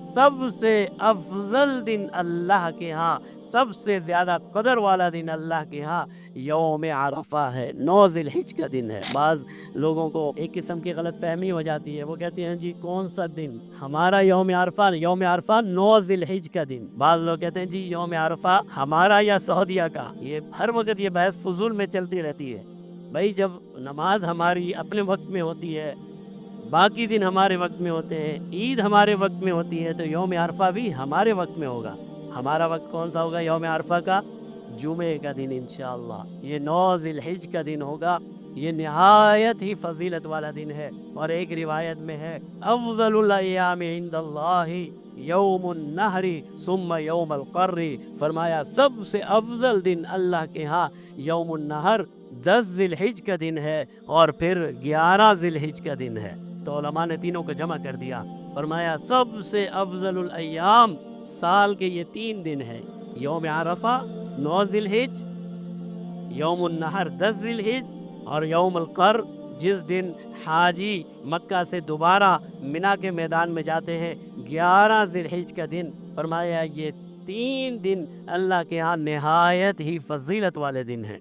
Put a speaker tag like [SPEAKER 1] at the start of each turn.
[SPEAKER 1] सबसे अफजल दिन अल्लाह के यहाँ, सबसे ज़्यादा कदर वाला दिन अल्लाह के यहाँ यौम अरफा है, 9 ज़िलहिज का दिन है। बाज़ लोगों को एक किस्म की गलतफ़हमी हो जाती है, वो कहते हैं जी कौन सा दिन, हमारा यौम अरफा 9 ज़िलहिज का दिन। बाज़ लोग कहते हैं जी यौम अरफा हमारा या सऊदिया का। ये हर वक्त ये बहस फजूल में चलती रहती है। भाई जब नमाज हमारी अपने वक्त में होती है, बाकी दिन हमारे वक्त में होते हैं, ईद हमारे वक्त में होती है, तो यौम अरफा भी हमारे वक्त में होगा। हमारा वक्त कौन सा होगा यौम अरफा का? जुमे का दिन इंशाअल्लाह। ये 9 ज़िलहिज का दिन होगा। ये निहायत ही फजीलत वाला दिन है। और एक रिवायत में है अफ़ज़लुल अय्यामि इंदल्लाहि यौमुन नहरी सुम्मा यौमुल क़र्री। फरमाया सबसे अफजल दिन अल्लाह के यहाँ यौमुन नहर 10 ज़िलहिज का दिन है और फिर 11 ज़िलहिज का दिन है। तो उलमा ने तीनों को जमा कर दिया। फरमाया सबसे अफजलुल अय्याम, साल के ये 3 दिन है, यौम अरफा 9 ज़िलहिज, यौमुन नहर 10 ज़िलहिज और यौमुल क़र जिस दिन हाजी मक्का से दोबारा मिना के मैदान में जाते हैं 11 ज़िलहिज का दिन। फरमाया ये 3 दिन अल्लाह के यहाँ निहायत ही फजीलत वाले दिन हैं।